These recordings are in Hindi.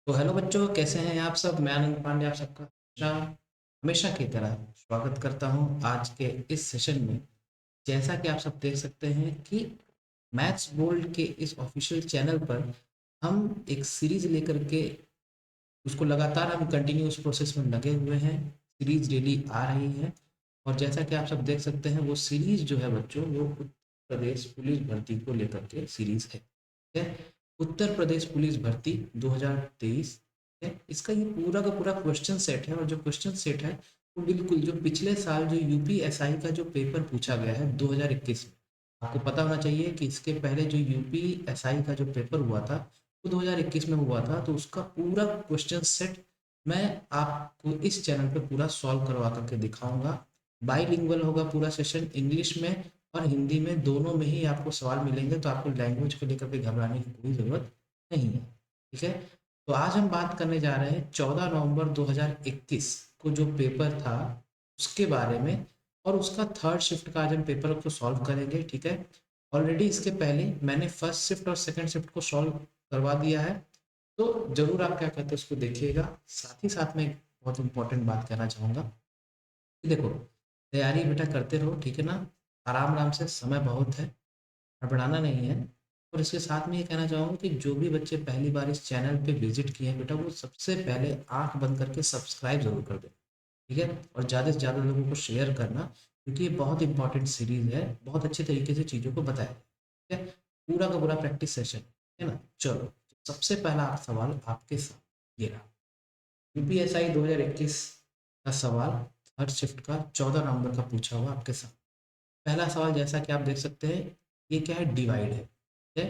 तो हेलो बच्चों, कैसे हैं आप सब। मैं आनंद पांडे आप सबका हमेशा हमेशा की तरह स्वागत करता हूं आज के इस सेशन में। जैसा कि आप सब देख सकते हैं कि मैथ्स बोल्ड के इस ऑफिशियल चैनल पर हम एक सीरीज लेकर के उसको लगातार हम कंटिन्यूस प्रोसेस में लगे हुए हैं। सीरीज डेली आ रही है और जैसा कि आप सब देख सकते हैं वो सीरीज जो है बच्चों, वो उत्तर प्रदेश पुलिस भर्ती को लेकर के सीरीज है। ठीक है, उत्तर प्रदेश पुलिस भर्ती 2023 है। इसका ये पूरा का पूरा क्वेश्चन सेट है और जो क्वेश्चन सेट है वो बिल्कुल जो पिछले साल जो यूपीएसआई का जो पेपर पूछा गया है 2021 में। आपको पता होना चाहिए कि इसके पहले जो यूपीएसआई का जो पेपर हुआ था वो 2021 में हुआ था, तो उसका पूरा क्वेश्चन सेट मैं आपको इस चैनल पे पूरा सॉल्व करवा करके दिखाऊंगा। बाईलिंगुअल होगा पूरा सेशन, इंग्लिश में और हिंदी में दोनों में ही आपको सवाल मिलेंगे, तो आपको लैंग्वेज को लेकर के घबराने की कोई ज़रूरत नहीं है। ठीक है, तो आज हम बात करने जा रहे हैं 14 नवंबर 2021 को जो पेपर था उसके बारे में, और उसका थर्ड शिफ्ट का आज हम पेपर को सॉल्व करेंगे। ठीक है, ऑलरेडी इसके पहले मैंने फर्स्ट शिफ्ट और सेकंड शिफ्ट को सॉल्व करवा दिया है, तो जरूर आप क्या कहते हैं उसको देखिएगा। साथ ही साथ में एक बहुत इंपॉर्टेंट बात कहना चाहूँगा कि देखो, तैयारी बेटा करते रहो, ठीक है ना। आराम आराम से, समय बहुत है, हड़बड़ाना नहीं है। और इसके साथ में ये कहना चाहूँगा कि जो भी बच्चे पहली बार इस चैनल पे विजिट किए हैं बेटा, वो सबसे पहले आंख बंद करके सब्सक्राइब जरूर कर दें। ठीक है, और ज़्यादा से ज़्यादा लोगों को शेयर करना, क्योंकि ये बहुत इंपॉर्टेंट सीरीज है, बहुत अच्छे तरीके से चीज़ों को बताया। ठीक है, पूरा का पूरा प्रैक्टिस सेशन है ना। चलो, सबसे पहला आप सवाल आपके साथ ये रहा, यूपीएसआई 2021 का सवाल हर शिफ्ट का 14 नवंबर का पूछा हुआ आपके साथ। पहला सवाल जैसा कि आप देख सकते हैं, ये क्या है, डिवाइड है। ठीक है,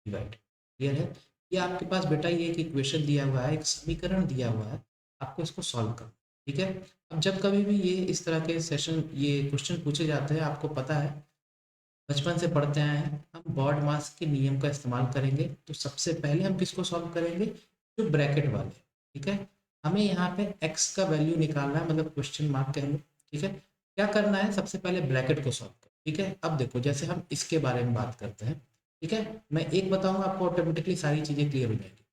डिवाइड क्लियर है। ये आपके पास बेटा ये एक इक्वेशन दिया हुआ है, एक समीकरण दिया हुआ है, आपको इसको सॉल्व करना। ठीक है, अब जब कभी भी ये इस तरह के सेशन ये क्वेश्चन पूछे जाते हैं, आपको पता है बचपन से पढ़ते आए हैं, हम बॉड मास के नियम का इस्तेमाल करेंगे। तो सबसे पहले हम किसको सॉल्व करेंगे, जो ब्रैकेट वाले। ठीक है, हमें यहाँ पे x का वैल्यू निकालना है, मतलब क्वेश्चन मार्क कह लो। ठीक है, क्या करना है, सबसे पहले ब्रैकेट को सॉल्व कर। ठीक है, अब देखो जैसे हम इसके बारे में बात करते हैं। ठीक है, मैं एक बताऊंगा, आपको ऑटोमेटिकली सारी चीजें क्लियर हो जाएगी।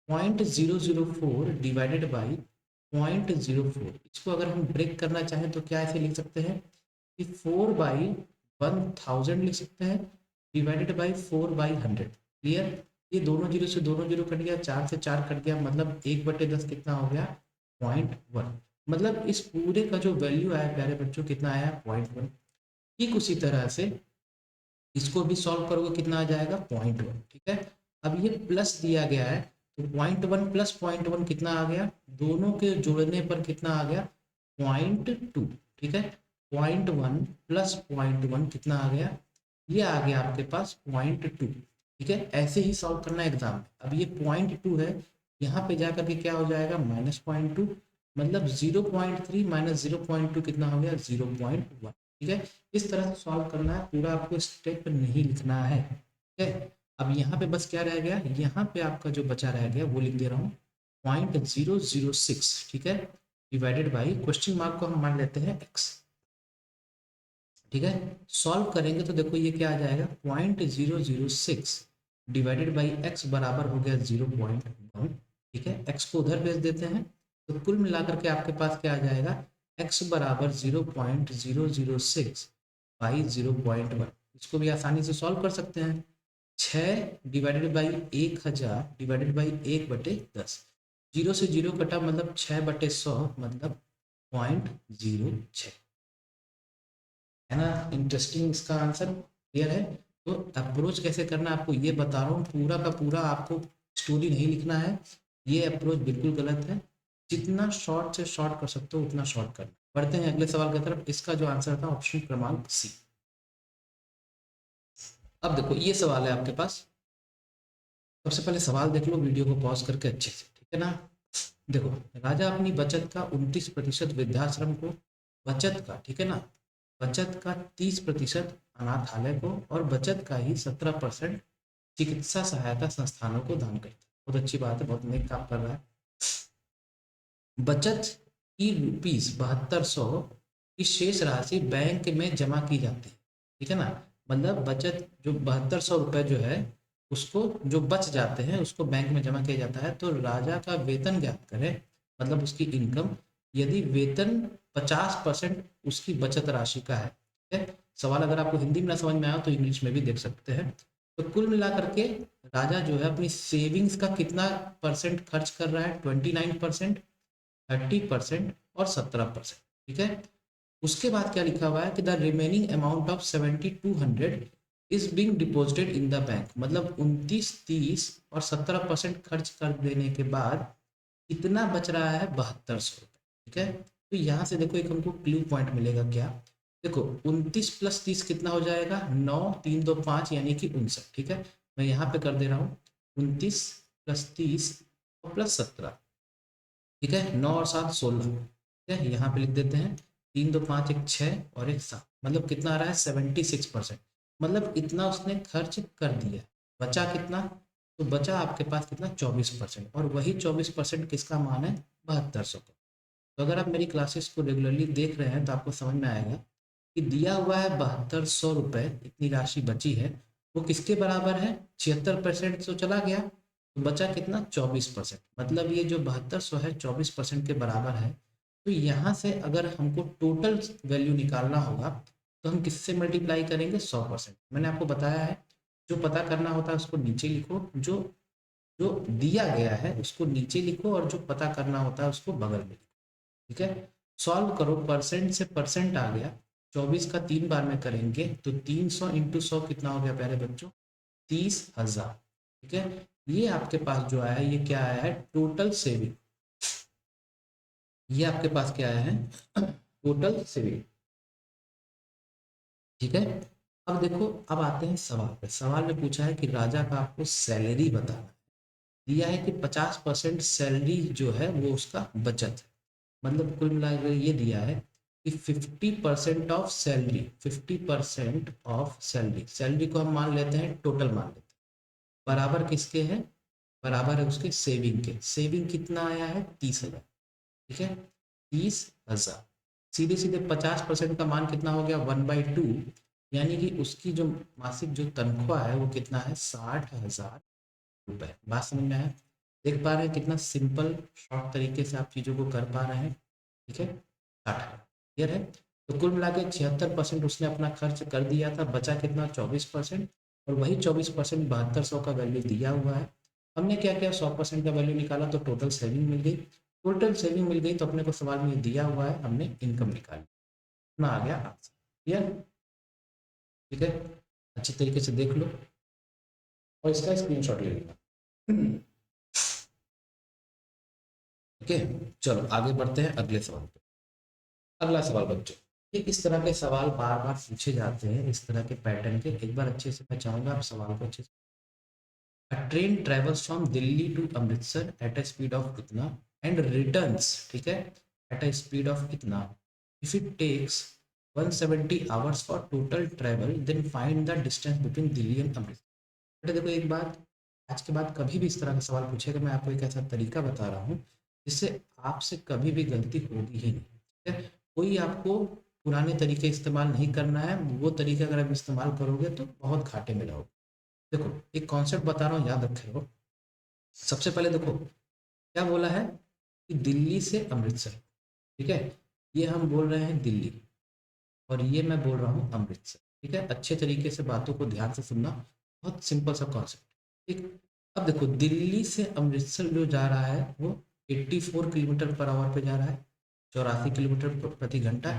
0.004 डिवाइडेड बाई 0.04, इसको अगर हम ब्रेक करना चाहें तो क्या ऐसे लिख सकते हैं कि 4/1000 लिख सकते हैं, डिवाइडेड बाई 4/100। क्लियर, ये दोनों जीरो से दोनों जीरो कट गया, 4 से 4 कट गया, मतलब 1/10 कितना हो गया, 0.1। मतलब इस पूरे का जो वैल्यू आया प्यारे बच्चों, कितना आया, 0.1। ठीक उसी तरह से इसको भी सॉल्व करोगे, कितना आ जाएगा, 0.1। ठीक है, अब ये प्लस दिया गया है, तो 0.1 प्लस 0.1 कितना आ गया, दोनों के जोड़ने पर कितना आ गया, 0.2। ठीक है, 0.1 प्लस 0.1 कितना आ गया, ये आ गया आपके पास 0.2। ठीक है, ऐसे ही सॉल्व करना है एग्जाम में। अब ये 0.2 है, यहाँ पे जाकर के क्या हो जाएगा, -0.2, मतलब 0.3 माइनस 0.2 कितना हो गया, 0.1। ठीक है, इस तरह से सॉल्व करना है, पूरा आपको स्टेप नहीं लिखना है। ठीक है, अब यहाँ पे बस क्या रह गया, यहाँ पे आपका जो बचा रह गया वो लिख दे रहा हूँ, 0.006। ठीक है, डिवाइडेड बाई क्वेश्चन मार्क को हम मान लेते हैं x। ठीक है, सॉल्व करेंगे तो देखो ये क्या आ जाएगा, 0.006 डिवाइडेड बाई x बराबर हो गया 0.1। ठीक है, x को उधर भेज देते हैं, तो कुल मिलाकर के आपके पास क्या आ जाएगा, x बराबर 0.006 बाई 0.1। इसको भी आसानी से सॉल्व कर सकते हैं, 6 divided by 1000 divided by 1/10। Zero से जीरो कटा, मतलब 6/100, मतलब 0.06, है ना। इंटरेस्टिंग इसका आंसर क्लियर है। तो अप्रोच कैसे करना है आपको ये बता रहा हूँ, पूरा का पूरा आपको स्टोरी नहीं लिखना है, ये अप्रोच बिल्कुल गलत है। जितना शॉर्ट से शॉर्ट कर सकते हो उतना शॉर्ट करना। बढ़ते हैं अगले सवाल की तरफ, इसका जो आंसर था ऑप्शन क्रमांक सी। अब देखो ये सवाल है आपके पास, सबसे पहले सवाल देख लो वीडियो को पॉज करके अच्छे से, ठीक है ना। देखो, राजा अपनी बचत का 29% वृद्धाश्रम को, बचत का, ठीक है ना, बचत का 30% अनाथालय को, और बचत का ही 17% चिकित्सा सहायता संस्थानों को दान करता है। बहुत अच्छी बात है, बहुत नेक काम कर रहा है। बचत की ₹7200 की शेष राशि बैंक में जमा की जाती है। ठीक है ना, मतलब बचत जो 7200 रुपये जो है उसको जो बच जाते हैं उसको बैंक में जमा किया जाता है। तो राजा का वेतन ज्ञात करें, मतलब उसकी इनकम। यदि वेतन 50% उसकी बचत राशि का है, ठीक है। सवाल अगर आपको हिंदी में ना समझ में आया तो इंग्लिश में भी देख सकते हैं। तो कुल मिला करके राजा जो है अपनी सेविंग्स का कितना परसेंट खर्च कर रहा है, 29%, 30% और 17%, ठीक है। उसके बाद क्या लिखा हुआ है कि the remaining amount of 7200 is being deposited in the bank, मतलब 29, 30 और 17% खर्च कर देने के बाद कितना बच रहा है, 7200 रुपये, ठीक है। तो यहाँ से देखो एक हमको क्लू पॉइंट मिलेगा क्या, देखो 29 + 30 कितना हो जाएगा, 9, 3, 2, 5 यानी कि 59, ठीक है। मैं यहाँ पे कर दे रहा हूँ 29 + 30 और +17, ठीक है। 9 और 7 16, ठीक है। यहाँ पे लिख देते हैं 3, 2, 5, एक 6 और एक 7, मतलब कितना आ रहा है 76%, मतलब इतना उसने खर्च कर दिया। बचा कितना, तो बचा आपके पास कितना 24%, और वही 24% किसका मान है, 7200 का। तो अगर आप मेरी क्लासेस को रेगुलरली देख रहे हैं तो आपको समझ में आएगा कि दिया हुआ है 7200 रुपये, इतनी राशि बची है, वो किसके बराबर है, 76% तो चला गया, तो बचा कितना 24%, मतलब ये जो 7200 है 24% के बराबर है। तो यहाँ से अगर हमको टोटल वैल्यू निकालना होगा तो हम किससे मल्टीप्लाई करेंगे, 100%। मैंने आपको बताया है जो पता करना होता है उसको नीचे लिखो, जो जो दिया गया है उसको नीचे लिखो, और जो पता करना होता है उसको बगल में लिखो, ठीक है। सॉल्व करो, परसेंट से परसेंट आ गया, 24 का 3 बार में करेंगे तो 300 इंटू 100 कितना हो गया प्यारे बच्चों, 30,000, ठीक है। ये आपके पास जो आया है ये क्या आया है, टोटल सेविंग, ये आपके पास क्या आया है, टोटल सेविंग, ठीक है। अब देखो, अब आते हैं सवाल पे। सवाल में पूछा है कि राजा का आपको सैलरी बताना है, दिया है कि 50% सैलरी जो है वो उसका बचत है, मतलब कुल मिलाकर ये दिया है कि 50% of salary, 50% of salary, salary को हम मान लेते हैं टोटल मान लेते हैं, बराबर किसके है, बराबर है उसके सेविंग के। सेविंग कितना आया है, 30,000, ठीक है, 30,000। सीधे सीधे 50% का मान कितना हो गया, 1/2, यानी कि उसकी जो मासिक जो तनख्वाह है वो कितना है, 60,000 रुपए। बात समझ में आया, देख पा रहे हैं कितना सिंपल शॉर्ट तरीके से आप चीज़ों को कर पा रहे हैं, ठीक है। 60 क्लियर है। तो कुल मिला के 76% उसने अपना खर्च कर दिया था, बचा कितना 24%, और वही 24% 7200 का वैल्यू दिया हुआ है। हमने क्या किया, 100% का वैल्यू निकाला तो टोटल सेविंग मिल गई। टोटल सेविंग मिल गई तो अपने को सवाल में दिया हुआ है, हमने इनकम निकाली, इतना आ गया आंसर, क्लियर, ठीक है। अच्छी तरीके से देख लो और इसका स्क्रीनशॉट ले लेना, ठीक है। चलो आगे बढ़ते हैं अगले सवाल पे। अगला सवाल बच्चों, ये इस तरह के सवाल बार बार पूछे जाते हैं, इस तरह के पैटर्न के, एक बार अच्छे से मैं चाहूंगा आप सवाल को अच्छे से। A train travels from Delhi to Amritsar at a speed of इतना एंड रिटर्न्स, ठीक है, एट अ स्पीड ऑफ इतना, if it takes 170 hours for total travel then find the distance between Delhi and Amritsar. बेटा देखो एक बात, आज के बाद कभी भी इस तरह का सवाल पूछेगा, मैं आपको एक ऐसा तरीका बता रहा हूँ जिससे आपसे कभी भी गलती होगी ही नहीं, ठीक है। कोई आपको पुराने तरीके इस्तेमाल नहीं करना है, वो तरीके अगर आप इस्तेमाल करोगे तो बहुत घाटे में रहोगे। देखो एक कॉन्सेप्ट बता रहा हूँ, याद रखे हो। सबसे पहले देखो क्या बोला है कि दिल्ली से अमृतसर, ठीक है, ये हम बोल रहे हैं दिल्ली, और ये मैं बोल रहा हूँ अमृतसर, ठीक है। अच्छे तरीके से बातों को ध्यान से सुनना, बहुत सिंपल सा कॉन्सेप्ट, ठीक। अब देखो दिल्ली से अमृतसर जो जा रहा है वो 84 किलोमीटर पर आवर पे जा रहा है, 84 किलोमीटर प्रति घंटा,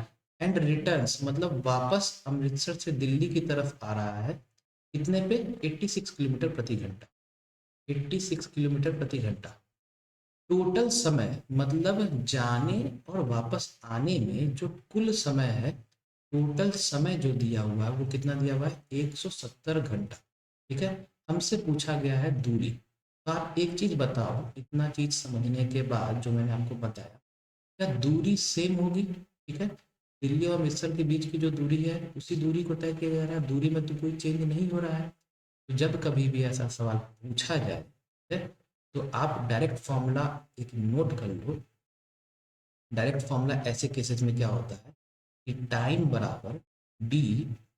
एंड रिटर्न्स मतलब वापस अमृतसर से दिल्ली की तरफ आ रहा है कितने पे, 86 किलोमीटर प्रति घंटा, 86 किलोमीटर प्रति घंटा। टोटल समय मतलब जाने और वापस आने में जो कुल समय है, टोटल समय जो दिया हुआ है वो कितना दिया हुआ है, 170 घंटा, ठीक है। हमसे पूछा गया है दूरी। तो आप एक चीज बताओ, इतना चीज समझने के बाद जो मैंने आपको बताया, क्या दूरी सेम होगी, ठीक है। दिल्ली और अमृतसर के बीच की जो दूरी है उसी दूरी को तय किया जा रहा है, दूरी में तो कोई चेंज नहीं हो रहा है। तो जब कभी भी ऐसा सवाल पूछा जाए, ठीक है, तो आप डायरेक्ट फॉर्मूला एक नोट कर लो। डायरेक्ट फॉर्मूला ऐसे केसेस में क्या होता है कि टाइम बराबर डी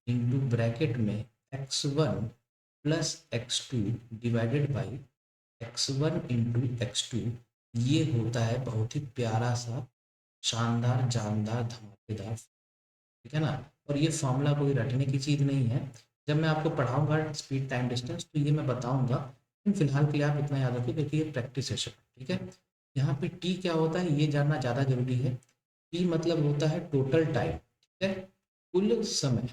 इंटू ब्रैकेट में x1 plus x2 divided by x1 into x2, ये होता है बहुत ही प्यारा सा, शानदार, जानदार, धमाकेदार, ठीक है ना। और ये फॉर्मूला कोई रटने की चीज़ नहीं है। जब मैं आपको पढ़ाऊंगा स्पीड टाइम डिस्टेंस तो ये मैं बताऊंगा, लेकिन फिलहाल के लिए आप इतना याद रखिए क्योंकि ये प्रैक्टिस सेशन, ठीक है। यहाँ पे टी क्या होता है ये जानना ज़्यादा जरूरी है। टी मतलब होता है टोटल टाइम, ठीक है, कुल समय।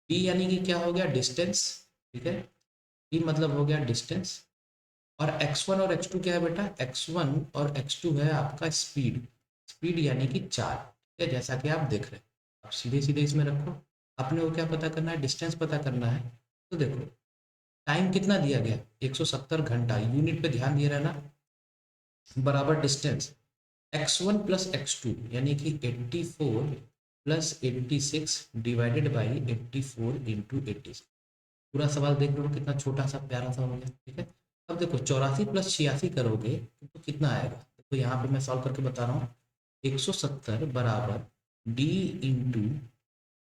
टी यानी कि क्या हो गया, डिस्टेंस, ठीक है। टी मतलब हो गया डिस्टेंस। और x1 और x2 क्या है बेटा, x1 और x2 है आपका स्पीड, स्पीड यानी कि चाल, ठीक है, जैसा कि आप देख रहे हैं। आप सीधे सीधे इसमें रखो, अपने को क्या पता करना है, डिस्टेंस पता करना है। तो देखो टाइम कितना दिया गया, 170 घंटा, यूनिट पे ध्यान दिए रहना, बराबर डिस्टेंस x1 प्लस x2 यानी कि 84 प्लस 86 डिवाइडेड बाई 84 इंटू 86। पूरा सवाल देख लो कितना छोटा सा प्यारा सा हो गया, ठीक है। अब देखो 84 प्लस 86 करोगे तो कितना आएगा, देखो यहाँ पे मैं सॉल्व करके बता रहा हूँ। 170 बराबर डी इंटू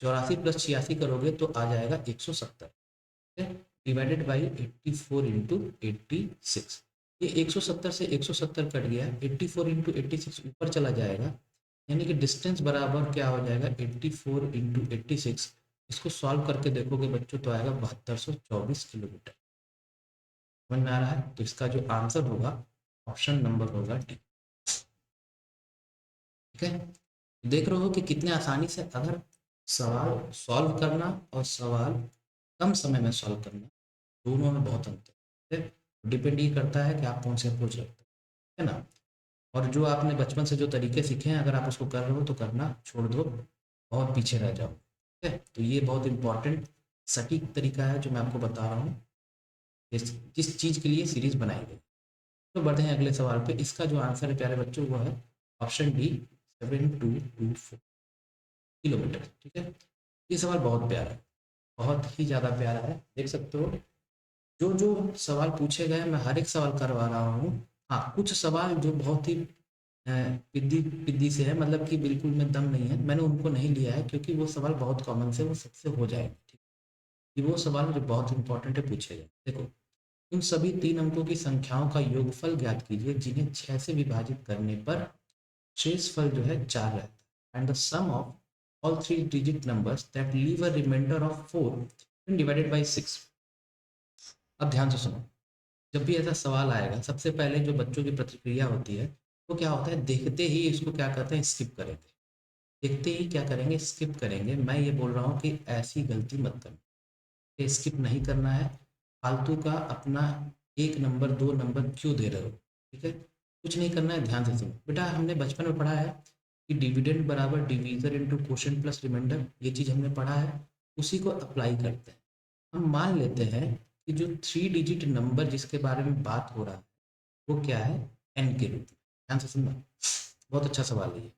84 प्लस 86 करोगे तो आ जाएगा 170, ठीक है, डिवाइडेड बाई 84 इंटू 86। ये 170 से 170 कट गया, 84 इंटू 86 ऊपर चला जाएगा, यानी कि डिस्टेंस बराबर क्या हो जाएगा, 84 इंटू 86। इसको सॉल्व करके देखोगे बच्चों तो आएगा 7224 किलोमीटर। समझ में आ रहा है, तो इसका जो आंसर होगा ऑप्शन नंबर होगा डी, ठीक है। देख रहे हो कि कितने आसानी से, अगर सवाल सॉल्व करना और सवाल कम समय में सॉल्व करना, दोनों में बहुत अंतर है। डिपेंड ये करता है कि आप कौन से अप्रोच रखते हैं, है ना। और जो आपने बचपन से जो तरीके सीखे हैं अगर आप उसको कर रहे हो तो करना छोड़ दो और पीछे रह जाओ, ठीक है। तो ये बहुत इंपॉर्टेंट सटीक तरीका है जो मैं आपको बता रहा हूँ, जिस चीज़ के लिए सीरीज बनाई गई। तो बढ़ते हैं अगले सवाल पे। इसका जो आंसर है प्यारे बच्चों वो है ऑप्शन डी, 7224 किलोमीटर, ठीक है। ये सवाल बहुत प्यारा है, बहुत ही ज़्यादा प्यारा है, देख सकते हो। जो जो सवाल पूछे गए मैं हर एक सवाल करवा रहा हूँ। हाँ, कुछ सवाल जो बहुत ही पिद्दी पिद्दी से है, मतलब कि बिल्कुल में दम नहीं है, मैंने उनको नहीं लिया है क्योंकि वो सवाल बहुत कॉमन से, वो सबसे हो जाएगा, ठीक है। वो सवाल जो बहुत इंपॉर्टेंट है पूछे गए, देखो, उन सभी 3 अंकों की संख्याओं का योगफल ज्ञात कीजिए जिन्हें 6 से विभाजित करने पर शेषफल जो है 4 रहता है, and the sum of all 3 digit numbers that leave a remainder of 4 divided by 6। अब ध्यान से सुनो, जब भी ऐसा सवाल आएगा सबसे पहले जो बच्चों की प्रतिक्रिया होती है वो क्या होता है, देखते ही इसको क्या करते हैं, स्किप करेंगे। देखते ही क्या करेंगे, स्किप करेंगे। मैं ये बोल रहा हूँ कि ऐसी गलती मत करना, ये स्किप नहीं करना है। फालतू का अपना 1 नंबर 2 नंबर क्यों दे रहे हो, ठीक है। कुछ नहीं करना है, ध्यान से सुनो बेटा। हमने बचपन में पढ़ा है कि डिविडेंड बराबर divisor into quotient plus remainder, ये चीज़ हमने पढ़ा है, उसी को अप्लाई करते हैं। हम मान लेते हैं कि जो 3 डिजिट नंबर जिसके बारे में बात हो रहा है वो क्या है, एन के रूप में। ध्यान से सुनना, बहुत अच्छा सवाल है ये,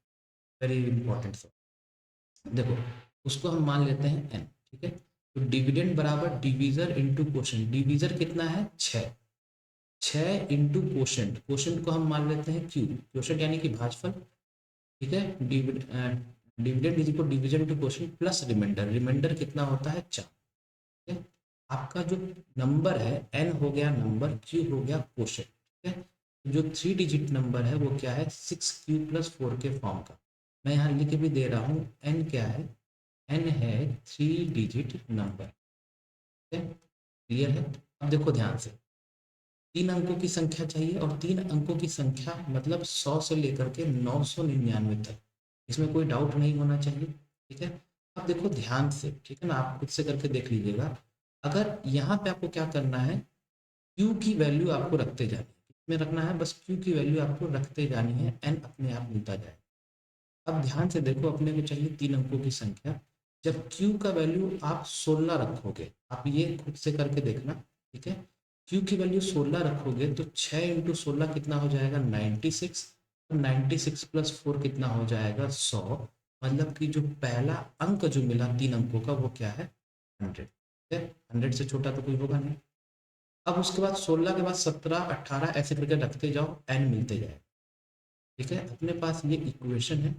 वेरी इंपॉर्टेंट सवाल। देखो, उसको हम मान लेते हैं एन, ठीक है। तो डिविडेंड बराबर डिवीजर इंटू क्वोशिएंट, डिवीजर कितना है 6, 6 इंटू क्वोशिएंट, क्वोशिएंट को हम मान लेते हैं क्यू, क्वोशिएंट यानी कि भाजफल, ठीक है। Dividend is equal division into quotient plus remainder, remainder कितना होता है 4, ठीक है। आपका जो नंबर है एन हो गया नंबर, क्यू हो गया क्वोशिएंट, ठीक है। जो 3 डिजिट नंबर है वो क्या है, 6q+4 के फॉर्म का। मैं यहाँ लिख भी दे रहा हूँ, एन क्या है, एन है 3 डिजिट नंबर, ठीक है। क्लियर है। अब देखो ध्यान से, 3 अंकों की संख्या चाहिए, और 3 अंकों की संख्या मतलब 100 से लेकर के 999 तक, इसमें कोई डाउट नहीं होना चाहिए, ठीक है। अब देखो ध्यान से, ठीक है ना, आप खुद से करके देख लीजिएगा। अगर यहाँ पे आपको क्या करना है, क्यू की वैल्यू आपको रखते जानी है, कितने रखना है, बस क्यू की वैल्यू आपको रखते जानी है, एन अपने आप मिलता जाए। अब ध्यान से देखो, अपने को चाहिए 3 अंकों की संख्या, जब क्यू का वैल्यू आप 16 रखोगे, आप ये खुद से करके देखना, ठीक है। क्यू की वैल्यू 16 रखोगे तो 6 इंटू 16 कितना हो जाएगा, 96, और 96 प्लस 4 कितना हो जाएगा, 100। मतलब कि जो पहला अंक जो मिला 3 अंकों का वो क्या है, 100, ठीक है। 100 से छोटा तो कोई होगा नहीं। अब उसके बाद 16 के बाद 17 18 ऐसे करके रखते जाओ, एन मिलते जाए, ठीक है। अपने पास ये इक्वेशन है,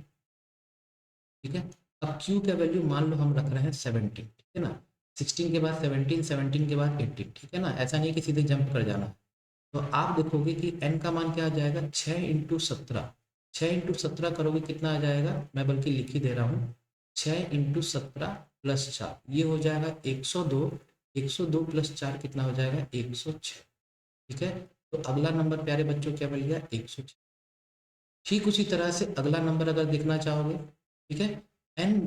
ठीक है। अब क्यू का वैल्यू मान लो हम रख रहे हैं 70, ठीक है ना। 16 के बाद 17, 17 के बाद 18, ठीक है ना, ऐसा नहीं कि सीधे जंप कर जाना। तो आप देखोगे कि n का मान क्या आ जाएगा, 6 इंटू 17, 6 इंटू 17 करोगे कितना आ जाएगा, मैं बल्कि लिख ही दे रहा हूँ, 6 इंटू 17 प्लस 4, ये हो जाएगा 102, 102 प्लस 4 कितना हो जाएगा 106, ठीक है। तो अगला नंबर प्यारे बच्चों क्या मिल गया, 106। ठीक उसी तरह से अगला नंबर अगर देखना चाहोगे, ठीक है, n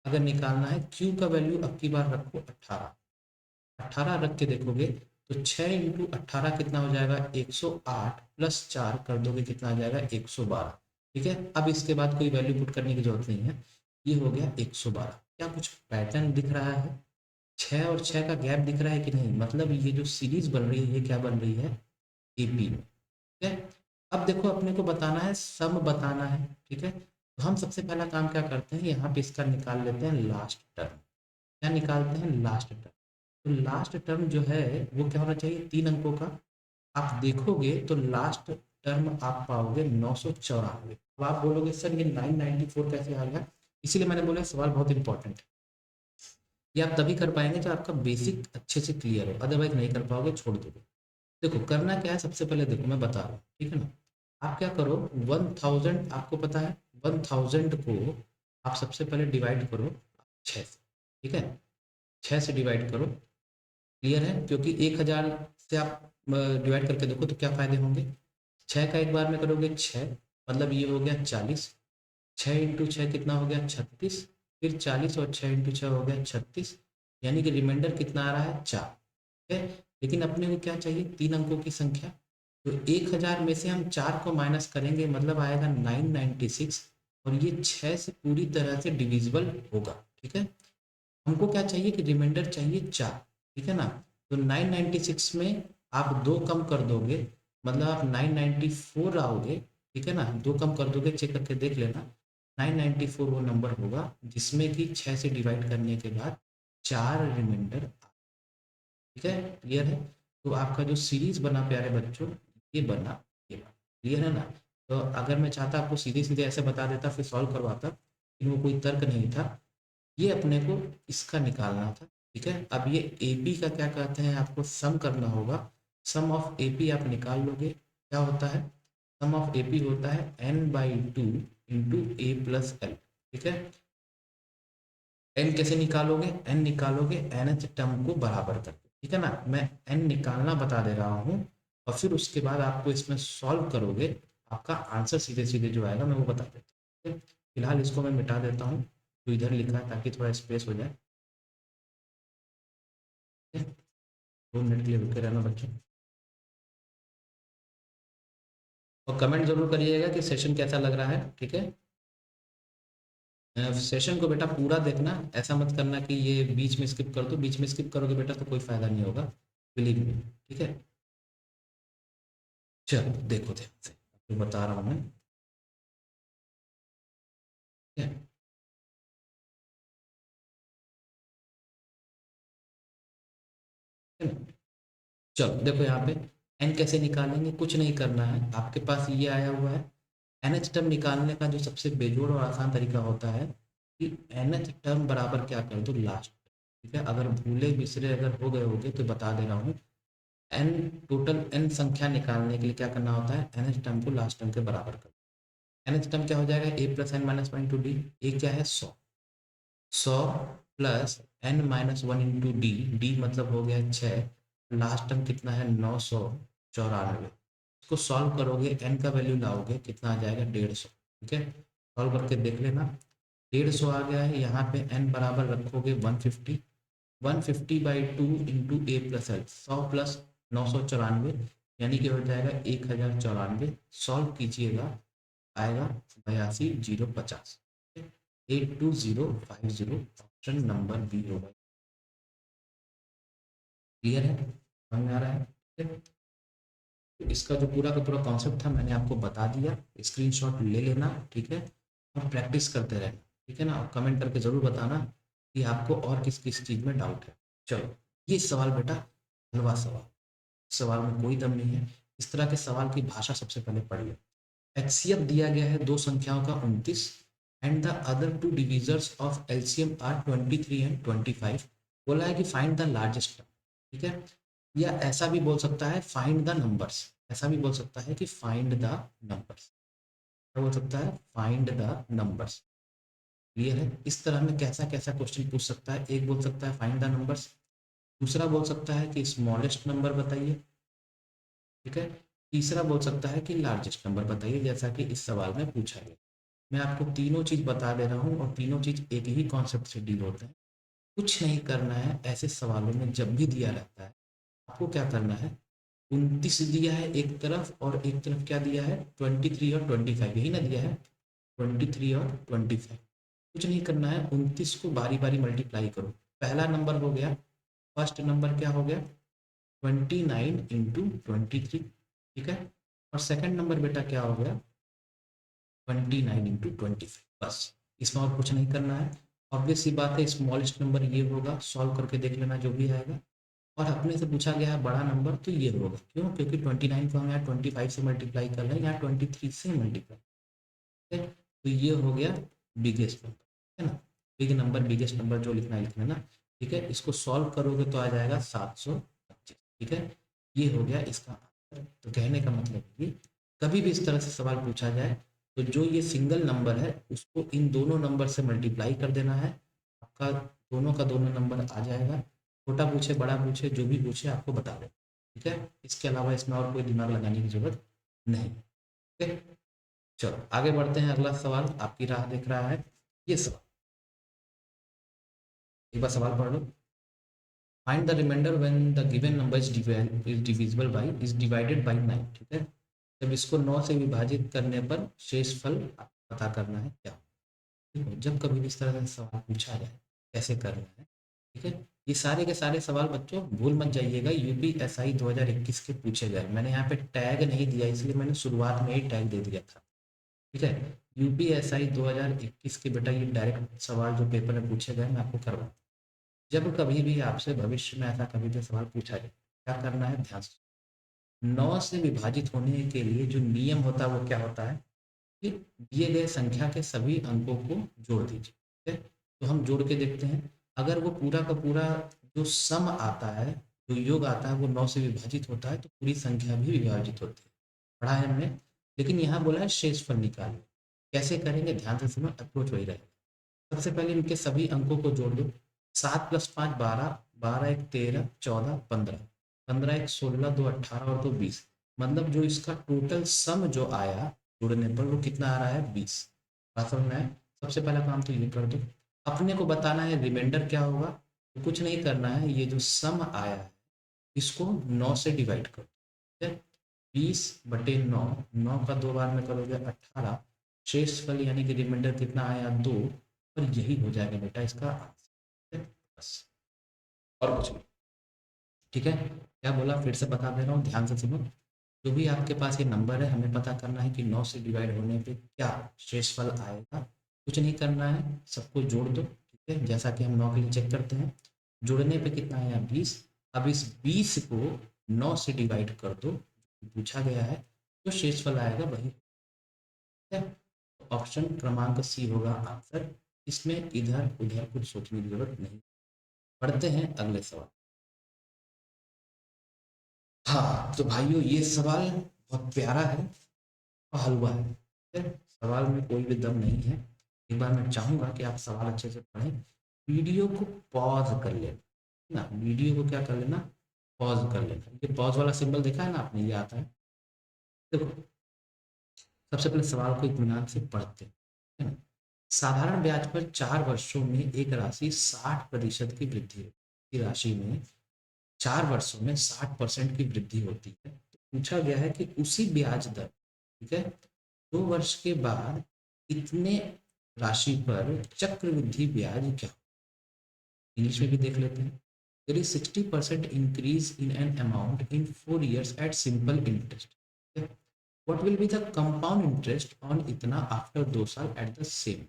अगर निकालना है, q का वैल्यू अब की बार रखो 18, 18 रख के देखोगे तो 6 इंटू 18 कितना हो जाएगा 108 प्लस 4 कर दोगे कितना आ जाएगा 112, ठीक है। अब इसके बाद कोई वैल्यू पुट करने की जरूरत नहीं है, ये हो गया 112। क्या कुछ पैटर्न दिख रहा है, 6 और 6 का गैप दिख रहा है कि नहीं, मतलब ये जो सीरीज बन रही है ये क्या बन रही है, एपी में, ठीक है। अब देखो अपने को बताना है, सम बताना है, ठीक है। तो हम सबसे पहला काम क्या करते हैं, यहाँ पे इसका निकाल लेते हैं लास्ट टर्म। क्या निकालते हैं, लास्ट टर्म। तो लास्ट टर्म जो है वो क्या होना चाहिए, 3 अंकों का। आप देखोगे तो लास्ट टर्म आप पाओगे 994। अब आप बोलोगे सर ये 994 कैसे आ गया, इसीलिए मैंने बोला सवाल बहुत इंपॉर्टेंट है। ये आप तभी कर पाएंगे जब आपका बेसिक अच्छे से क्लियर हो, अदरवाइज नहीं कर पाओगे, छोड़ दोगे। देखो करना क्या है, सबसे पहले देखो मैं बता रहा हूँ, ठीक है ना। आप क्या करो, 1000 आपको पता है, 1000 को आप सबसे पहले डिवाइड करो 6 से, ठीक है, 6 से डिवाइड करो, क्लियर है, क्योंकि 1000 से आप डिवाइड करके देखो तो क्या फायदे होंगे, 6 का एक बार में करोगे 6, मतलब ये हो गया 40, 6 इंटू 6 कितना हो गया 36, फिर 40 और 6 इंटू 6 हो गया 36, यानी कि रिमाइंडर कितना आ रहा है 4, ठीक है। लेकिन अपने को क्या चाहिए, 3 अंकों की संख्या। तो 1000 में से हम 4 को माइनस करेंगे, मतलब आएगा 996, और ये 6 से पूरी तरह से डिविजिबल होगा, ठीक है। हमको क्या चाहिए कि रिमाइंडर चाहिए 4, ठीक है ना। तो 996 में आप 2 कम कर दोगे, मतलब आप 994 आओगे, ठीक है ना, 2 कम कर दोगे, चेक करके देख लेना, 994 वो नंबर होगा जिसमें कि 6 से डिवाइड करने के बाद 4 रिमाइंडर, ठीक है, क्लियर है। तो आपका जो सीरीज बना प्यारे बच्चों, ये बना, ये बना, क्लियर है ना। तो अगर मैं चाहता आपको सीधे सीधे ऐसे बता देता फिर सॉल्व करवाता, लेकिन वो कोई तर्क नहीं था, ये अपने को इसका निकालना था, ठीक है। अब ये ए पी का क्या कहते हैं, आपको सम करना होगा, सम ऑफ ए पी आप निकाल लोगे, क्या होता है, सम ऑफ ए पी होता है n/2 इंटू ए प्लस एल, ठीक है। एन कैसे निकालोगे, एन निकालोगे एन एच टर्म को बराबर करके, ठीक है ना। मैं एन निकालना बता दे रहा हूँ, और फिर उसके बाद आपको इसमें सॉल्व करोगे, आपका आंसर सीधे सीधे जो आएगा मैं वो बता देता हूँ, ठीक है? फिलहाल इसको मैं मिटा देता हूँ जो इधर लिखा है, ताकि थोड़ा स्पेस हो जाए, ठीक है? 2 मिनट के लिए रुके रहना बच्चों, और कमेंट जरूर करिएगा कि सेशन कैसा लग रहा है, ठीक है। सेशन को बेटा पूरा देखना, ऐसा मत करना कि ये बीच में स्किप कर दो, बीच में स्किप करोगे बेटा तो कोई फायदा नहीं होगा, बिलीव मी, ठीक है। चलो देखो ध्यान से, आपको बता रहा हूँ मैं, ठीक है। है ना? चलो देखो यहाँ पे एन कैसे निकालेंगे, कुछ नहीं करना है, आपके पास ये आया हुआ है, एन एच टर्म निकालने का जो सबसे बेजोड़ और आसान तरीका होता है कि एन एच टर्म बराबर क्या कर दो लास्ट, ठीक है। अगर भूले बिसरे अगर हो गए होगे तो बता दे रहा हूँ, एन टोटल एन संख्या निकालने के लिए क्या करना होता है, एन एच टर्म को लास्ट टर्म के बराबर कर, एन एच टर्म क्या हो जाएगा, a plus n minus one into d, a क्या है 100, 100 plus n minus one into d, d मतलब हो गया 6, लास्ट टर्म कितना है 994, इसको सॉल्व करोगे एन का वैल्यू लाओगे कितना आ जाएगा 150, ठीक है। सॉल्व करके देख लेना, 150 आ गया है, यहाँ पे एन बराबर रखोगे 150, 150/2 इंटू ए प्लस एल, 100 प्लस 994, यानी कि हो जाएगा 1094, सॉल्व कीजिएगा, आएगा 82,050, 82050, ऑप्शन नंबर बी होगा, क्लियर है, समझ में आ रहा है, ठीक है। तो इसका जो पूरा का पूरा कॉन्सेप्ट था मैंने आपको बता दिया, स्क्रीनशॉट ले लेना, ठीक है, और प्रैक्टिस करते रहना, ठीक है ना, और कमेंट करके जरूर बताना कि आपको और किस किस चीज़ में डाउट है। चलो ये सवाल बेटा हलवा सवाल, सवाल में कोई दम नहीं है, इस तरह के सवाल की भाषा सबसे पहले पढ़िए। एचसीएफ दिया गया है दो संख्याओं का 29, and the other two divisors of LCM are 23 and 25, बोला है कि फाइंड द लार्जेस्ट, ठीक है, या ऐसा भी बोल सकता है फाइंड द नंबर्स, ऐसा भी बोल सकता है कि फाइंड द नंबर्स, क्या बोल सकता है, फाइंड द नंबर्स। क्लियर है? इस तरह में कैसा कैसा क्वेश्चन पूछ सकता है, एक बोल सकता है फाइंड द नंबर्स, दूसरा बोल सकता है कि स्मॉलेस्ट नंबर बताइए, ठीक है, तीसरा बोल सकता है कि लार्जेस्ट नंबर बताइए, जैसा कि इस सवाल में पूछा गया। मैं आपको तीनों चीज बता दे रहा हूँ और तीनों चीज एक ही कॉन्सेप्ट से डील होते हैं। कुछ नहीं करना है, ऐसे सवालों में जब भी दिया रहता है आपको क्या करना है, 29 दिया है एक तरफ और एक तरफ क्या दिया है, 23 और 25, यही ना दिया है, 23 और 25। कुछ नहीं करना है, 29 को बारी बारी मल्टीप्लाई करो। पहला नंबर हो गया, फर्स्ट नंबर क्या हो गया, 29 × 23, ठीक है, और सेकंड नंबर बेटा क्या हो गया, 29 × 25। बस, इसमें और कुछ नहीं करना है। ऑब्वियस सी बात है, स्मॉलेस्ट नंबर ये होगा, सॉल्व करके देख लेना जो भी आएगा। और अपने से पूछा गया है बड़ा नंबर, तो ये होगा, क्यों, क्योंकि 29 को हम यहाँ 25 से मल्टीप्लाई कर रहे हैं, यहाँ 23 से मल्टीप्लाई, ठीक है, तो ये हो गया बिगेस्ट नंबर, है ना, बिग नंबर बिगेस्ट नंबर जो लिखना है लिखना है ना, ठीक है, इसको सॉल्व करोगे तो आ जाएगा 725, ठीक है, ये हो गया इसका आंसर। तो कहने का मतलब ये, कभी भी इस तरह से सवाल पूछा जाए तो जो ये सिंगल नंबर है उसको इन दोनों नंबर से मल्टीप्लाई कर देना है, आपका दोनों का दोनों नंबर आ जाएगा, छोटा पूछे बड़ा पूछे जो भी पूछे आपको बता दे, ठीक है, इसके अलावा इसमें और कोई दिमाग लगाने की जरूरत नहीं, ठीक है। चलो आगे बढ़ते हैं, अगला सवाल आपकी राह देख रहा है, ये सवाल, एक बार सवाल पढ़ लो। Find the remainder when the given number is divisible by is divided by 9, ठीक है, जब इसको 9 से विभाजित करने पर शेष फल पता करना है क्या। देखो, जब कभी भी इस तरह का सवाल पूछा जाए कैसे करना है, ठीक है, ये सारे के सारे सवाल बच्चों भूल मत जाइएगा, यूपीएसआई 2021 के पूछे गए। मैंने यहाँ पे टैग नहीं दिया, इसलिए मैंने शुरुआत में ही टैग दे दिया था, ठीक है, यूपीएसआई 2021 के बेटा ये डायरेक्ट सवाल जो पेपर में पूछे गए मैं आपको करवा, जब कभी भी आपसे भविष्य में ऐसा कभी भी सवाल पूछा जाए क्या करना है, ध्यान से, 9 से विभाजित होने के लिए जो नियम होता है वो क्या होता है कि दिए गए संख्या के सभी अंकों को जोड़ दीजिए, ठीक है, तो हम जोड़ के देखते हैं, अगर वो पूरा का पूरा जो सम आता है, जो योग आता है वो 9 से विभाजित होता है तो पूरी संख्या भी विभाजित होती है, पढ़ा है हमने। लेकिन यहाँ बोला है शेषफल निकालिए, कैसे करेंगे, ध्यान से सुनो, अप्रोच वही रहेगा। सबसे पहले इनके सभी अंकों को जोड़ दो, 7 + 5 12, 12 × 1 13 14 15, 15 × 1 16 2 18 और 2 20, मतलब जो इसका टोटल सम जो आया जोड़ने पर वो कितना आ रहा है, 20। बात समझ में आया? सबसे पहला काम तो ये कर दो, अपने को बताना है रिमाइंडर क्या होगा, तो कुछ नहीं करना है, ये जो सम आया है इसको 9 से डिवाइड करो, ठीक है, 20/9, 9 का 2 बार में करोगे 18, शेष फल यानी कि रिमाइंडर कितना आया, 2, और यही हो जाएगा बेटा इसका आंसर, ठीक है, बस, और कुछ नहीं, ठीक है। क्या बोला फिर से बता दे रहा हूँ, ध्यान से सुनो, जो भी आपके पास ये नंबर है हमें पता करना है कि 9 से डिवाइड होने पे क्या शेषफल आएगा, कुछ नहीं करना है, सबको जोड़ दो, ठीक है, जैसा कि हम 9 के लिए चेक करते हैं, जोड़ने पे कितना आया, 20, अब इस 20 को 9 से डिवाइड कर दो, पूछा गया है, तो शेषफल आएगा वही, ठीक है, ऑप्शन क्रमांक सी होगा आंसर, इसमें इधर उधर कुछ सोचने की जरूरत नहीं। पढ़ते हैं अगले सवाल। हाँ तो भाइयों ये सवाल बहुत प्यारा है और हलवा है, ठीक है, सवाल में कोई भी दम नहीं है। एक बार मैं चाहूंगा कि आप सवाल अच्छे से पढ़ें, वीडियो को पॉज कर लेना, ना वीडियो को क्या कर लेना, पॉज कर लेना, ये पॉज वाला सिंबल देखा है ना आपने, ये आता है, देखो, सबसे पहले सवाल को इत्मीनान से पढ़ते हैं, है ना, साधारण ब्याज पर 4 वर्षों में एक राशि 60% की वृद्धि है, की राशि में 4 वर्षों में 60% की वृद्धि होती है, तो पूछा गया है कि उसी ब्याज दर, ठीक है, 2 वर्ष के बाद इतने राशि पर चक्रवृद्धि ब्याज क्या, इंग्लिश में भी देख लेते हैं, there is 60% increase in an amount in 4 years at simple interest, okay? What will be the compound interest on इतना after 2 साल at the same,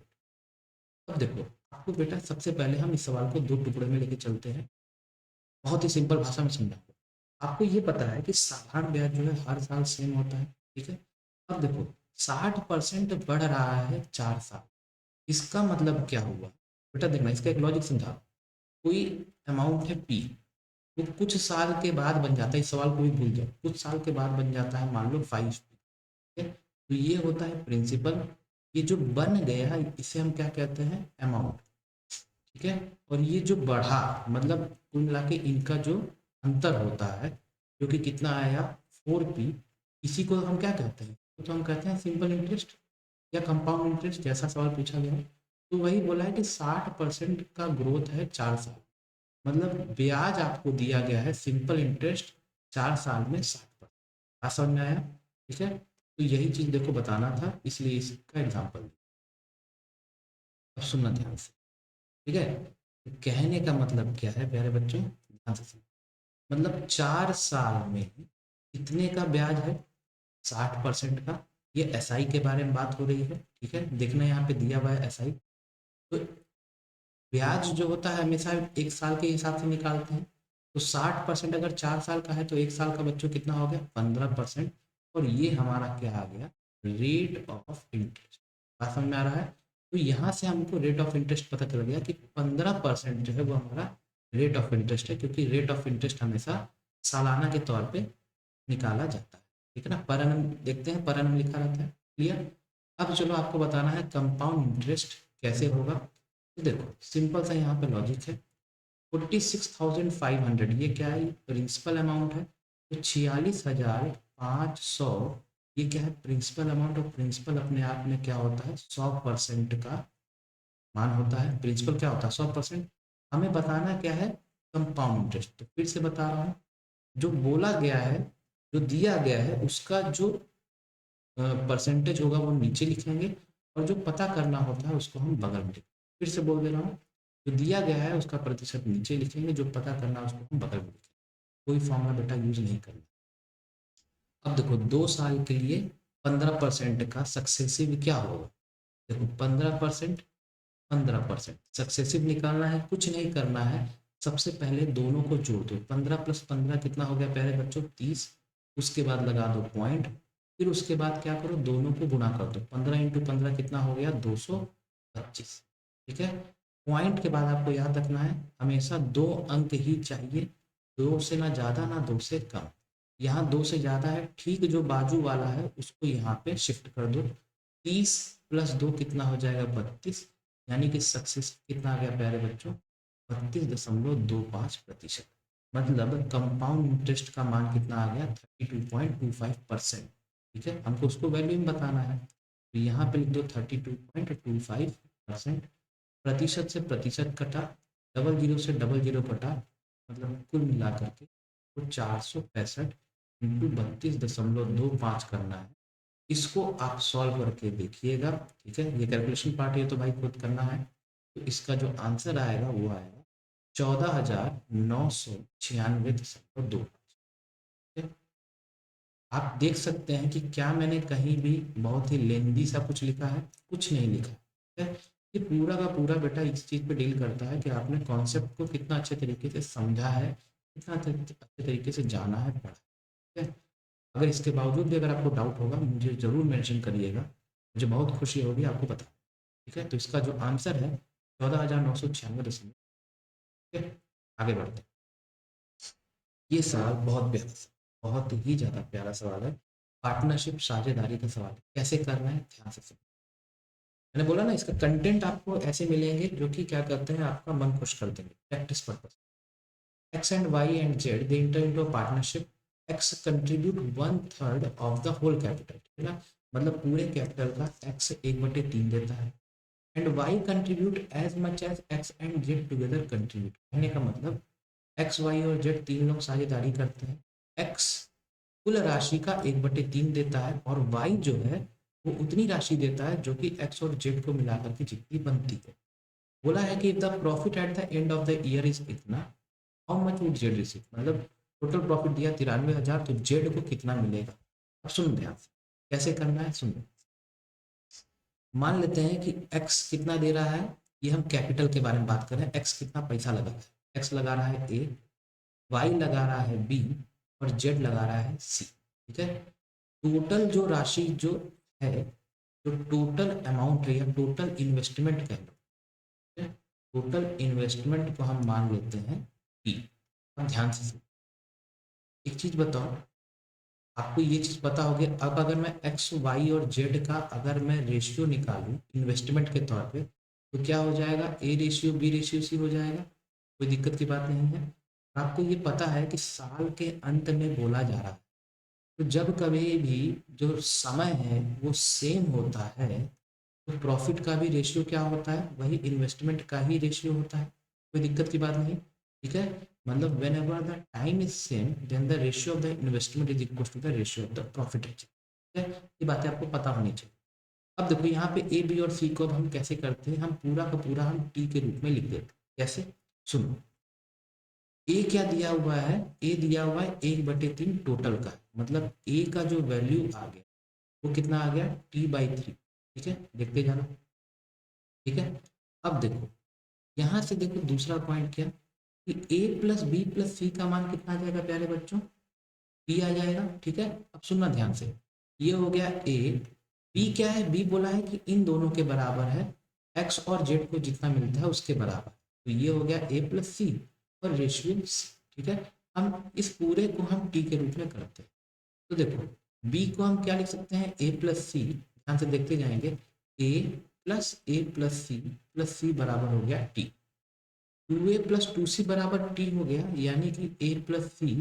अब देखो, आपको बेटा सबसे पहले हम इस सवाल को 2 टुकड़े में लेके चलते हैं, बहुत ही सिंपल भाषा में समझाऊंगा, आपको ये पता है कि साधारण ब्याज जो है हर साल सेम होता है, ठीक है, अब देखो 60% बढ़ रहा है 4 साल, इसका मतलब क्या हुआ, बेटा देखना इसका एक लॉजिक समझा, कोई अमाउंट है पी, वो कुछ साल के बाद बन जाता है, इस सवाल को भी भूल जाओ, कुछ साल के बाद बन जाता है मान लो 5p। ठीक है, तो ये होता है प्रिंसिपल। ये जो बन गया इसे हम क्या कहते हैं, अमाउंट। ठीक है, और ये जो बढ़ा मतलब कुल मिला के इनका जो अंतर होता है जो कि कितना आया 4p, इसी को हम क्या कहते हैं, तो हम कहते हैं सिंपल इंटरेस्ट या कंपाउंड इंटरेस्ट, जैसा सवाल पूछा गया है। तो वही बोला है कि 60% का ग्रोथ है 4 साल, मतलब ब्याज आपको दिया गया है सिंपल इंटरेस्ट 4 साल में 60%। बात समझ में आया? ठीक है, तो यही चीज देखो बताना था, इसलिए इसका एग्जाम्पल। अब सुनना ध्यान से। ठीक है, तो कहने का मतलब क्या है प्यारे बच्चों, ध्यान से सुनो। मतलब 4 साल में कितने का ब्याज है, 60% का। ये एसआई के बारे में बात हो रही है। ठीक है, देखना यहाँ पे दिया हुआ है एसआई। तो ब्याज जो होता है हमेशा 1 साल के हिसाब से निकालते हैं। तो 60% अगर 4 साल का है तो 1 साल का बच्चों कितना हो गया, 15%। और ये हमारा क्या आ गया, रेट ऑफ इंटरेस्ट। बात समझ में आ रहा है? तो यहाँ से हमको रेट ऑफ इंटरेस्ट पता चल गया कि 15% जो है वो हमारा रेट ऑफ इंटरेस्ट है, क्योंकि रेट ऑफ इंटरेस्ट हमेशा सालाना के तौर पे निकाला जाता है। ठीक है ना, पर annum देखते हैं, पर annum लिखा रहता है। क्लियर? अब चलो आपको बताना है कंपाउंड इंटरेस्ट कैसे होगा। तो देखो सिंपल सा यहाँ पे लॉजिक है। 46,500 ये क्या है, प्रिंसिपल अमाउंट है। तो 46,500 ये क्या है, प्रिंसिपल अमाउंट। और प्रिंसिपल अपने आप में क्या होता है, 100% का मान होता है। प्रिंसिपल क्या होता है, 100%। हमें बताना क्या है, कंपाउंड इंटरेस्ट। तो फिर से बता रहा हूँ, जो बोला गया है, जो दिया गया है उसका जो परसेंटेज होगा वो नीचे लिखेंगे, और जो पता करना होता है उसको हम बगल में लिखेंगे। फिर से बोल दे रहा हूँ, जो दिया गया है उसका प्रतिशत नीचे लिखेंगे, जो पता करना है उसको हम बगल में लिखेंगे। कोई फॉर्मूला बेटा यूज नहीं करना। अब देखो 2 साल के लिए 15% का सक्सेसिव क्या होगा। देखो 15%, 15% सक्सेसिव निकालना है, कुछ नहीं करना है। सबसे पहले दोनों को जोड़ दो, 15 + 15 कितना हो गया प्यारे बच्चों, 30। उसके बाद लगा दो पॉइंट, फिर उसके बाद क्या करो, दोनों को गुणा कर दो। 15 × 15 कितना हो गया, 225। ठीक है, पॉइंट के बाद आपको याद रखना है हमेशा 2 अंक ही चाहिए, 2 से ना ज़्यादा ना 2 से कम। यहाँ 2 से ज़्यादा है, ठीक जो बाजू वाला है उसको यहाँ पे शिफ्ट कर दो। 30 + 2 कितना हो जाएगा, 32। यानी कि सक्सेस कितना आ गया प्यारे बच्चों, 32.25%। मतलब कंपाउंड इंटरेस्ट का मान कितना आ गया, 32.25%। ठीक है, हमको उसको वैल्यू में बताना है, तो यहाँ पे लिख दो 32.25%। प्रतिशत से प्रतिशत कटा, डबल जीरो से डबल जीरो कटा, मतलब कुल मिला करके तो 465 × 32.25 करना है। इसको आप सॉल्व करके देखिएगा। ठीक है, ये कैलकुलेशन पार्ट है तो भाई खुद करना है। तो इसका जो आंसर आएगा वो आएगा 14,996.2। आप देख सकते हैं कि क्या मैंने कहीं भी बहुत ही लेंदी सा कुछ लिखा है, कुछ नहीं लिखा। ठीक है, ये पूरा का पूरा बेटा इस चीज़ पे डील करता है कि आपने कॉन्सेप्ट को कितना अच्छे तरीके से समझा है, कितना अच्छे तरीके से जाना है, पढ़ा। ठीक है, अगर इसके बावजूद भी अगर आपको डाउट होगा मुझे ज़रूर मेंशन करिएगा, मुझे बहुत खुशी होगी आपको बता। ठीक है, तो इसका जो आंसर है 14,996 दशमलव। ठीक है, आगे बढ़ते हैं। ये सवाल बहुत प्यारा, बहुत ही ज़्यादा प्यारा सवाल है। पार्टनरशिप साझेदारी का सवाल है, कैसे करना है ध्यान से सुनो। मैंने बोला ना इसका कंटेंट आपको ऐसे मिलेंगे जो कि क्या करते हैं, आपका मन खुश कर देंगे। Practice purpose, X and Y and Z they enter into a partnership. X contribute 1/3 of the whole capital, है ना, मतलब पूरे कैपिटल का X 1/3 देता है। And Y contribute as much as X and Z together contribute. कहने का मतलब X, Y और Z तीन लोग साझेदारी करते हैं। X कुल राशि का 1/3 देता है, और Y जो है वो उतनी राशि देता है जो कि X और Z को मिलाकर के जितनी बनती है। बोला है कि the profit at the end of the year is इतना, how much would Z receive, मतलब टोटल प्रॉफिट दिया 93,000, तो जेड को कितना मिलेगा। अब सुन ध्यान से कैसे करना है, सुनो। मान लेते हैं कि एक्स कितना दे रहा है, ये हम कैपिटल के बारे में बात कर रहे हैं। एक्स कितना पैसा लगा है, एक्स लगा रहा है ए, वाई लगा रहा है बी, और जेड लगा रहा है सी। ठीक है, टोटल जो राशि जो है, जो टोटल अमाउंट है या टोटल इन्वेस्टमेंट कह लो, टोटल इन्वेस्टमेंट को हम मान लेते हैं टी। अब ध्यान से सुनो। एक चीज बताओ, आपको ये चीज पता होगी, अब अगर मैं एक्स वाई और जेड का अगर मैं रेशियो निकालूं इन्वेस्टमेंट के तौर पे, तो क्या हो जाएगा, A ratio B ratio C हो जाएगा। कोई दिक्कत की बात नहीं है। आपको ये पता है कि साल के अंत में बोला जा रहा है, तो जब कभी भी जो समय है वो सेम होता है, तो प्रॉफिट का भी रेशियो क्या होता है, वही इन्वेस्टमेंट का ही रेशियो होता है। कोई दिक्कत की बात नहीं। ठीक है, मतलब whenever the time is same then the ratio of the investment is equal to the ratio of the profit. ठीक है, ये बातें आपको पता होनी चाहिए। अब देखो यहाँ पे ए बी और सी को अब हम कैसे करते हैं, हम पूरा का पूरा हम टी के रूप में लिख देते हैं। कैसे, सुनो। ए क्या दिया हुआ है, ए दिया हुआ है 1/3 टोटल का, मतलब ए का जो वैल्यू आ गया वो कितना आ गया, t/3। ठीक है, देखते जाना। ठीक है, अब देखो यहाँ से देखो दूसरा पॉइंट क्या, कि a प्लस बी प्लस सी का मान कितना आ जाएगा प्यारे बच्चों, b आ जाएगा। ठीक है, अब सुनना ध्यान से, ये हो गया a, b क्या है, b बोला है कि इन दोनों के बराबर है, x और z को जितना मिलता है उसके बराबर, तो ये हो गया a प्लस सी और रेशियो c। ठीक है, हम इस पूरे को हम t के रूप में करते हैं, तो देखो b को हम क्या लिख सकते हैं, a प्लस सी, ध्यान से देखते जाएंगे, a प्लस सी प्लस सी बराबर हो गया t, 2a प्लस 2c बराबर t हो गया, यानी कि a प्लस सी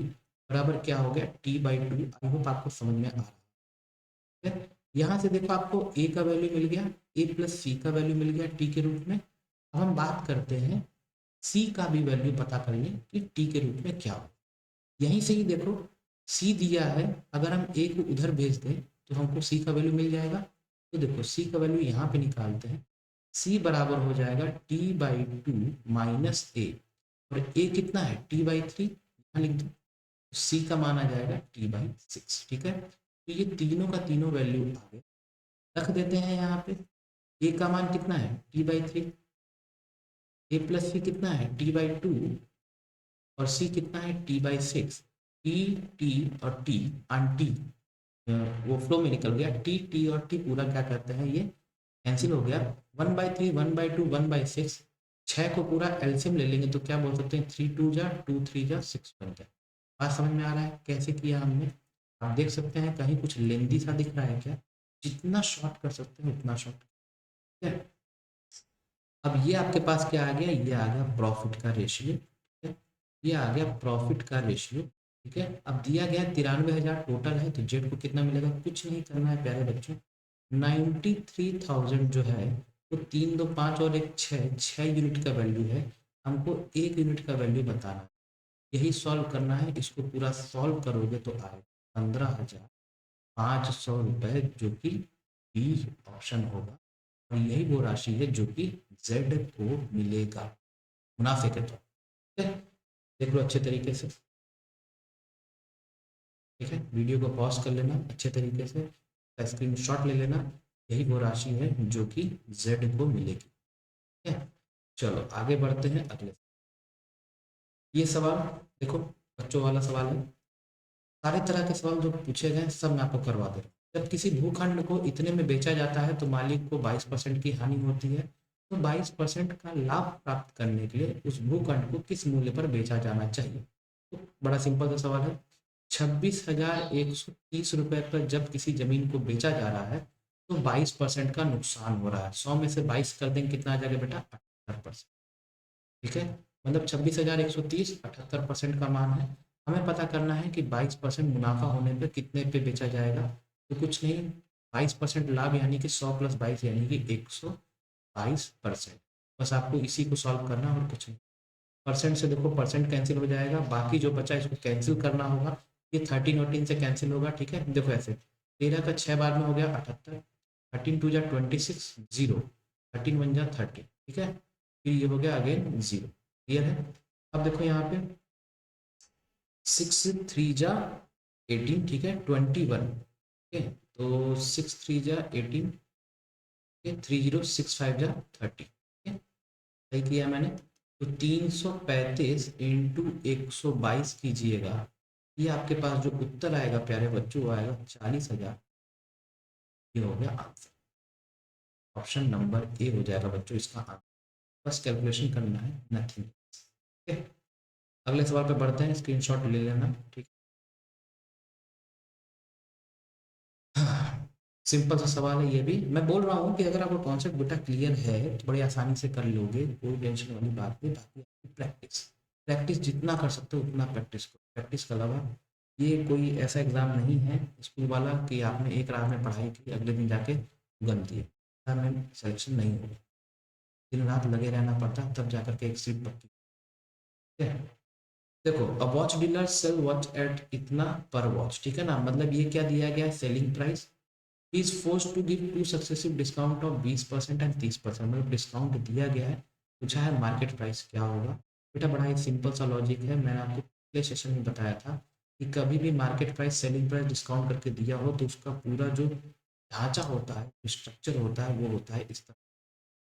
बराबर क्या हो गया, t/2। आई होप आपको समझ में आ रहा है। यहाँ से देखो आपको a का वैल्यू मिल गया, a प्लस सी का वैल्यू मिल गया t के रूप में। अब हम बात करते हैं c का भी वैल्यू पता करिए कि t के रूप में क्या हो। यहीं से ही देखो c दिया है, अगर हम a को उधर भेज दें तो हमको c का वैल्यू मिल जाएगा। तो देखो c का वैल्यू यहाँ पे निकालते हैं, c बराबर हो जाएगा t/2 माइनस ए, और a कितना है t/3, यहाँ लिख दो, c का मान आ जाएगा t/6। ठीक है, तो ये तीनों का तीनों वैल्यू आ गए, रख देते हैं यहाँ पे। a का मान कितना है t/3, a प्लस सी कितना है t/2, और c कितना है t/6। टी टी और टी टी वो फ्लो में निकल गया, टी टी और टी पूरा क्या करते हैं, ये कैंसिल हो गया। 1/3 1/2 1/6, 6 को पूरा एलसीएम ले लेंगे तो क्या बोल सकते हैं, 3 2 जा 2 3 जा 6 बन गया। बात समझ में आ रहा है कैसे किया हमने, आप देख सकते हैं कहीं कुछ लेंदी सा दिख रहा है क्या, जितना शॉर्ट कर सकते हैं उतना शॉर्ट। ठीक है, अब ये आपके पास क्या आ गया, ये आ गया प्रॉफिट का रेशियो। ठीक है, ये आ गया प्रॉफिट का रेशियो। ठीक है, अब दिया गया 93,000 टोटल है, तो जेड को कितना मिलेगा, कुछ नहीं करना है प्यारे बच्चों, 93,000 जो है वो 3 2 5 और एक 6 यूनिट का वैल्यू है, हमको 1 यूनिट का वैल्यू बताना है, यही सॉल्व करना है। इसको पूरा सॉल्व करोगे तो आएगा 15,500 रुपये, जो कि बी ऑप्शन होगा, और यही वो राशि है जो कि जेड को मिलेगा मुनाफे के तौर। ठीक है, देख लो अच्छे तरीके से। ठीक है, वीडियो को पॉज कर लेना अच्छे तरीके से, स्क्रीन शॉट ले लेना, यही वो राशि है जो कि जेड को मिलेगी। ठीक है, चलो आगे बढ़ते हैं अगले। ये सवाल देखो, बच्चों वाला सवाल है, सारे तरह के सवाल जो पूछे गए सब मैं आपको करवा दे रहा हूँ। जब किसी भूखंड को इतने में बेचा जाता है तो मालिक को 22% की हानि होती है, तो 22% का लाभ प्राप्त करने के लिए उस भूखंड को किस मूल्य पर बेचा जाना चाहिए। तो बड़ा सिंपल सा सवाल है, 26,130 रुपये पर जब किसी जमीन को बेचा जा रहा है तो 22% का नुकसान हो रहा है। 100 में से 22 कर देंगे, कितना आ जाएगा बेटा, 78%। ठीक है, मतलब 26,130, 78% का मान है। हमें पता करना है कि 22% मुनाफा होने पे कितने पे बेचा जाएगा, तो कुछ नहीं, 22% लाभ यानी कि 100 + 22 यानी कि 122%। बस आपको इसी को सॉल्व करना और कुछ नहीं। परसेंट से देखो परसेंट कैंसिल हो जाएगा, बाकी जो बचा इसको कैंसिल करना होगा, ये 13 से कैंसिल होगा। ठीक है, देखो ऐसे 13 का 6 बार में हो गया 78, 13 2 जा 26, 0, 13 1 जा 30। ठीक है, फिर ये हो गया अगेन 0। क्लियर है, अब देखो यहाँ पे 6 3 जा 18, ठीक है, 21। ठीक है, तो 6 3 जा 18, 30 6 5 जा 30। ठीक है, सही किया मैंने। तो 335 इंटू 122 कीजिएगा, ये आपके पास जो उत्तर आएगा प्यारे बच्चों वो आएगा 40,000। ये हो गया आंसर, ऑप्शन नंबर ए हो जाएगा बच्चों इसका आंसर। बस कैलकुलेशन करना है, नथिंग। ठीक है, अगले सवाल पे बढ़ते हैं, स्क्रीनशॉट ले लेना। ठीक, सिंपल सा सवाल है ये भी। मैं बोल रहा हूँ कि अगर आपको कॉन्सेप्ट बेटा क्लियर है तो बड़ी आसानी से कर लोगे, कोई टेंशन वाली बात नहीं। बाकी आपकी प्रैक्टिस, प्रैक्टिस जितना कर सकते हो उतना प्रैक्टिस करो। प्रैक्टिस के अलावा ये कोई ऐसा एग्ज़ाम नहीं है स्कूल वाला कि आपने एक रात में पढ़ाई की अगले दिन जाके गन दिए, एग्जाम में सिलेक्शन नहीं होगा। दिन रात लगे रहना पड़ता है तब जाकर के एक सीट पक्की। ठीक है, देखो, a watch dealer sell watch at इतना पर वॉच। ठीक है ना, मतलब ये क्या दिया गया है, selling price. He is force to give two successive discount of 20% and 30%, मतलब डिस्काउंट दिया गया है। पूछा है मार्केट प्राइस क्या होगा। बेटा बड़ा ही सिंपल सा लॉजिक है, मैंने आपको पिछले सेशन में बताया था कि कभी भी market price selling price discount करके दिया हो तो उसका पूरा जो ढांचा होता है, स्ट्रक्चर होता है, वो होता है इस तरह,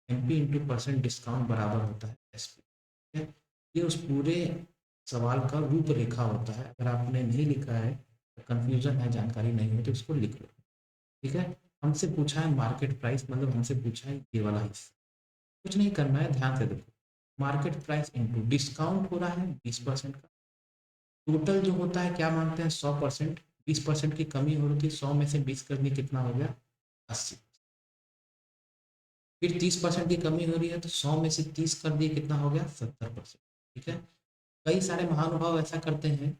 M P into percent discount बराबर होता है एस पी। ठीक है, ये उस पूरे सवाल का रूपरेखा होता है। अगर आपने नहीं लिखा है, कंफ्यूजन है, जानकारी नहीं है तो इसको लिख लो। ठीक है, हमसे पूछा है मार्केट प्राइस, मतलब हमसे पूछा है ये वाला हिस्सा। कुछ नहीं करना है, ध्यान से देखो, मार्केट प्राइस इंटू डिस्काउंट हो रहा है 20% का, टोटल जो होता है क्या मानते हैं 100%, 20% की कमी हो रही थी, 100 में से 20 कर दिए कितना हो गया 80। फिर 30% की कमी हो रही है तो 100 में से 30 कर दिए कितना हो गया 70%। ठीक है, कई सारे महानुभाव ऐसा करते हैं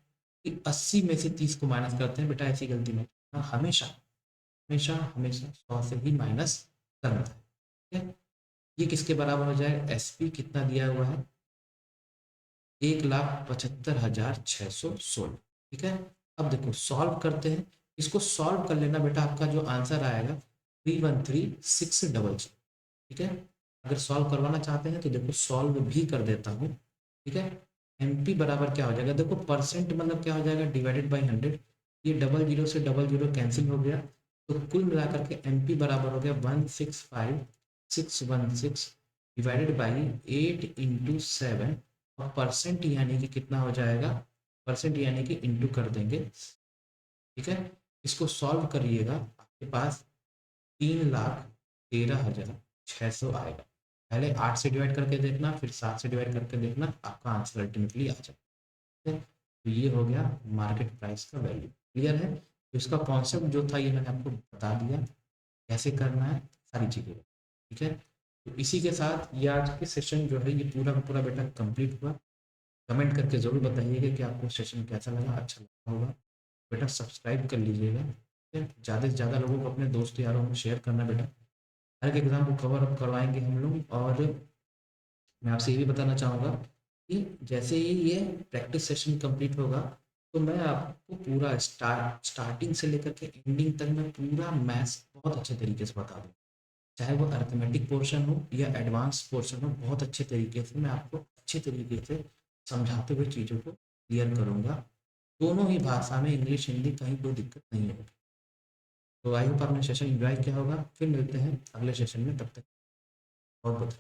कि 80 में से 30 को माइनस करते हैं। बेटा ऐसी गलती मत करना, हमेशा हमेशा हमेशा 100 से ही माइनस करना है। ठीक है, ये किसके बराबर हो जाएगा, एस पी कितना दिया हुआ है 1,75,616। ठीक है, अब देखो सॉल्व करते हैं, इसको सॉल्व कर लेना बेटा, आपका जो आंसर आएगा 313,600। ठीक है, अगर सॉल्व करवाना चाहते हैं तो देखो सॉल्व भी कर देता हूँ। ठीक है, एम पी बराबर क्या हो जाएगा, देखो परसेंट मतलब क्या हो जाएगा डिवाइडेड बाई 100, ये डबल जीरो से डबल जीरो कैंसिल हो गया, तो कुल मिलाकर के एम पी बराबर हो गया 165,616 डिवाइडेड बाई 8 × 7, और परसेंट यानी कि कितना हो जाएगा, परसेंट यानी कि इंटू कर देंगे। ठीक है, इसको सॉल्व करिएगा, आपके पास 3,13,600 आएगा। पहले 8 से डिवाइड करके देखना, फिर 7 से डिवाइड करके देखना, आपका आंसर अल्टीमेटली आ जाएगा। ठीक है, तो ये हो गया मार्केट प्राइस का वैल्यू। क्लियर है, तो इसका कॉन्सेप्ट जो था ये मैंने आपको बता दिया, कैसे करना है सारी चीज़ें। ठीक है, तो इसी के साथ ये आज के सेशन जो है ये पूरा का पूरा बेटा कंप्लीट हुआ। कमेंट करके ज़रूर बताइएगा कि आपको सेशन कैसा लगा, अच्छा लगा होगा। बेटा सब्सक्राइब कर लीजिएगा। ठीक है, ज़्यादा से ज़्यादा लोगों को, अपने दोस्त यारों में शेयर करना बेटा। हर एक एग्ज़ाम को कवर अप करवाएंगे हम लोग। और मैं आपसे ये भी बताना चाहूँगा कि जैसे ही ये प्रैक्टिस सेशन कंप्लीट होगा तो मैं आपको पूरा स्टार्टिंग से लेकर के एंडिंग तक मैं पूरा मैथ्स बहुत अच्छे तरीके से बता दूँ, चाहे वो अर्थमेटिक पोर्शन हो या एडवांस पोर्शन हो, बहुत अच्छे तरीके से मैं आपको अच्छे तरीके से समझाते हुए चीज़ों को क्लियर करूँगा। दोनों ही भाषा में, इंग्लिश हिंदी, कहीं कोई दिक्कत नहीं होगी। तो आई होप आपने सेशन एंजॉय किया होगा। फिर मिलते हैं अगले सेशन में, तब तक बहुत बहुत